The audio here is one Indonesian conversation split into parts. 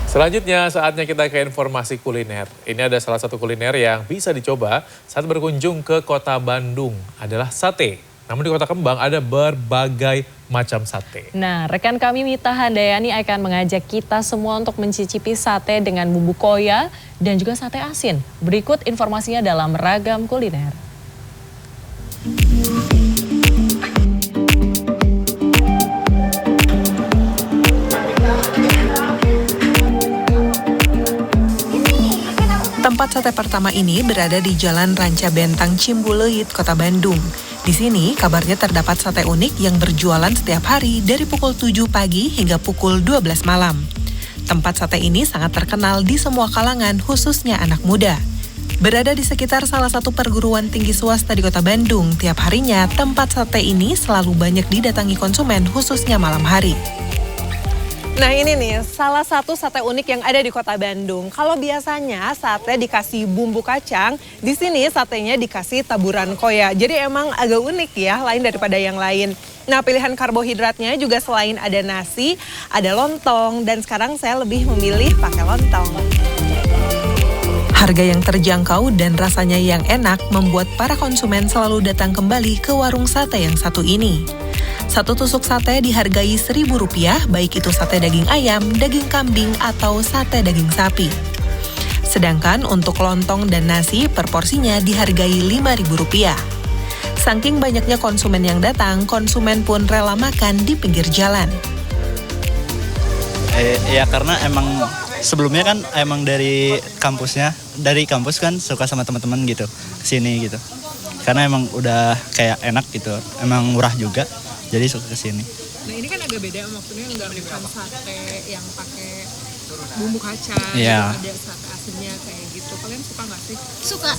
Selanjutnya saatnya kita ke informasi kuliner. Ini ada salah satu kuliner yang bisa dicoba saat berkunjung ke kota Bandung adalah sate. Namun di kota Kembang ada berbagai macam sate. Nah, rekan kami Mita Handayani akan mengajak kita semua untuk mencicipi sate dengan bumbu koya dan juga sate asin. Berikut informasinya dalam Ragam Kuliner. Tempat sate pertama ini berada di Jalan Ranca Bentang Cimbuleuit, Kota Bandung. Di sini kabarnya terdapat sate unik yang berjualan setiap hari dari pukul 7 pagi hingga pukul 12 malam. Tempat sate ini sangat terkenal di semua kalangan, khususnya anak muda. Berada di sekitar salah satu perguruan tinggi swasta di Kota Bandung, tiap harinya tempat sate ini selalu banyak didatangi konsumen, khususnya malam hari. Nah ini nih salah satu sate unik yang ada di Kota Bandung. Kalau biasanya sate dikasih bumbu kacang, di sini satenya dikasih taburan koya. Jadi emang agak unik ya, lain daripada yang lain. Nah pilihan karbohidratnya juga selain ada nasi, ada lontong. Dan sekarang saya lebih memilih pakai lontong. Harga yang terjangkau dan rasanya yang enak membuat para konsumen selalu datang kembali ke warung sate yang satu ini. Satu tusuk sate dihargai Rp1.000, baik itu sate daging ayam, daging kambing, atau sate daging sapi. Sedangkan untuk lontong dan nasi per porsinya dihargai Rp5.000. Saking banyaknya konsumen yang datang, konsumen pun rela makan di pinggir jalan. Ya karena emang sebelumnya kan emang dari kampus kan suka sama teman-teman gitu kesini gitu. Karena emang udah kayak enak gitu, emang murah juga. Jadi suka kesini. Nah ini kan agak beda, maksudnya nggak bukan sate yang pakai bumbu kacang, yeah. Ada sate asinnya kayak gitu. Kalian suka nggak sih? Suka.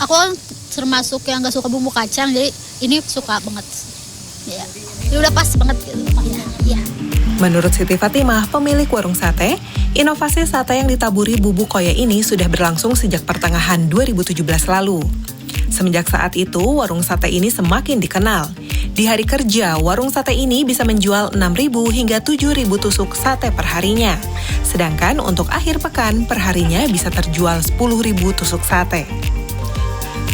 Aku kan termasuk yang nggak suka bumbu kacang, jadi ini suka banget. Ya, ini udah pas banget gitu. Ya. Menurut Siti Fatimah, pemilik warung sate, inovasi sate yang ditaburi bumbu koya ini sudah berlangsung sejak pertengahan 2017 lalu. Semenjak saat itu, warung sate ini semakin dikenal. Di hari kerja, warung sate ini bisa menjual 6.000 hingga 7.000 tusuk sate per harinya. Sedangkan untuk akhir pekan, perharinya bisa terjual 10.000 tusuk sate.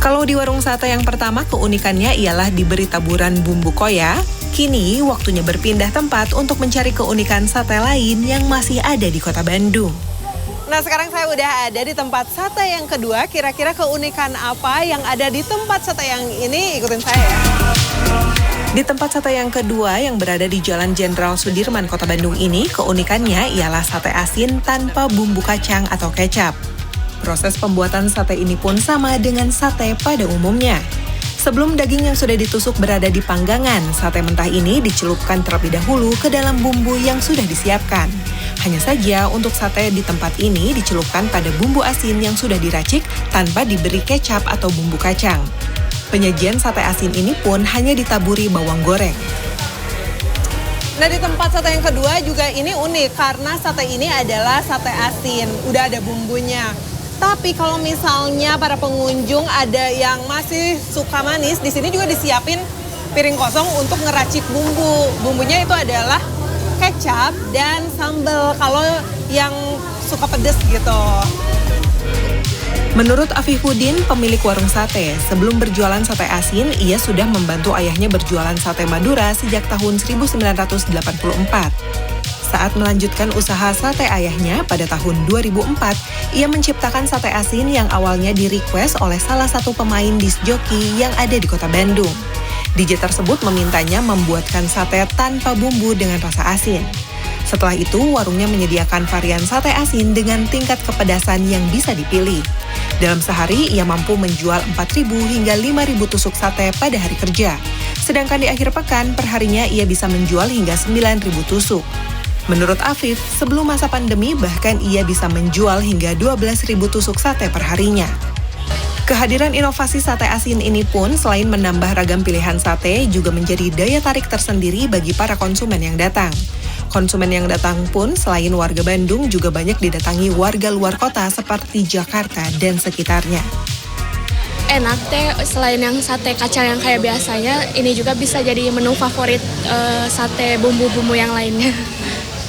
Kalau di warung sate yang pertama, keunikannya ialah diberi taburan bumbu koya. Kini, waktunya berpindah tempat untuk mencari keunikan sate lain yang masih ada di Kota Bandung. Nah sekarang saya udah ada di tempat sate yang kedua. Kira-kira keunikan apa yang ada di tempat sate yang ini? Ikutin saya ya. Di tempat sate yang kedua yang berada di Jalan Jenderal Sudirman, Kota Bandung ini, keunikannya ialah sate asin tanpa bumbu kacang atau kecap. Proses pembuatan sate ini pun sama dengan sate pada umumnya. Sebelum daging yang sudah ditusuk berada di panggangan, sate mentah ini dicelupkan terlebih dahulu ke dalam bumbu yang sudah disiapkan. Hanya saja untuk sate di tempat ini dicelupkan pada bumbu asin yang sudah diracik tanpa diberi kecap atau bumbu kacang. Penyajian sate asin ini pun hanya ditaburi bawang goreng. Nah di tempat sate yang kedua juga ini unik karena sate ini adalah sate asin, udah ada bumbunya. Tapi kalau misalnya para pengunjung ada yang masih suka manis, di sini juga disiapin piring kosong untuk ngeracik bumbu. Bumbunya itu adalah kecap dan sambal kalau yang suka pedes gitu. Menurut Afifuddin, pemilik warung sate, sebelum berjualan sate asin, ia sudah membantu ayahnya berjualan sate Madura sejak tahun 1984. Saat melanjutkan usaha sate ayahnya pada tahun 2004, ia menciptakan sate asin yang awalnya di-request oleh salah satu pemain disc joki yang ada di Kota Bandung. DJ tersebut memintanya membuatkan sate tanpa bumbu dengan rasa asin. Setelah itu, warungnya menyediakan varian sate asin dengan tingkat kepedasan yang bisa dipilih. Dalam sehari, ia mampu menjual 4.000 hingga 5.000 tusuk sate pada hari kerja. Sedangkan di akhir pekan, perharinya ia bisa menjual hingga 9.000 tusuk. Menurut Afif, sebelum masa pandemi bahkan ia bisa menjual hingga 12.000 tusuk sate per harinya. Kehadiran inovasi sate asin ini pun selain menambah ragam pilihan sate juga menjadi daya tarik tersendiri bagi para konsumen yang datang. Konsumen yang datang pun selain warga Bandung juga banyak didatangi warga luar kota seperti Jakarta dan sekitarnya. Enak teh, selain yang sate kacang yang kayak biasanya, ini juga bisa jadi menu favorit sate bumbu-bumbu yang lainnya.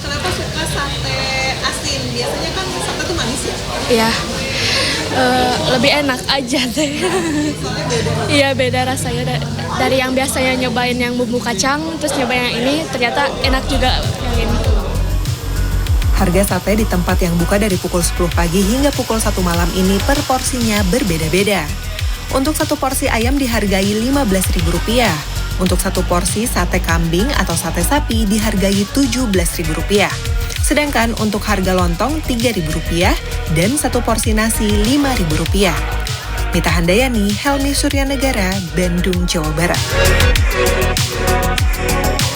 Kenapa suka sate asin Biasanya kan sate tuh manis ya? Iya. Lebih enak aja deh. Iya, beda rasanya dari yang biasanya nyobain yang bumbu kacang, terus nyobain yang ini ternyata enak juga yang ini. Harga sate di tempat yang buka dari pukul 10 pagi hingga pukul 1 malam ini per porsinya berbeda-beda. Untuk satu porsi ayam dihargai Rp15.000. Untuk satu porsi sate kambing atau sate sapi dihargai Rp17.000. Sedangkan untuk harga lontong Rp3.000 dan satu porsi nasi Rp5.000. Mita Handayani, Helmi Suryanegara, Bandung, Jawa Barat.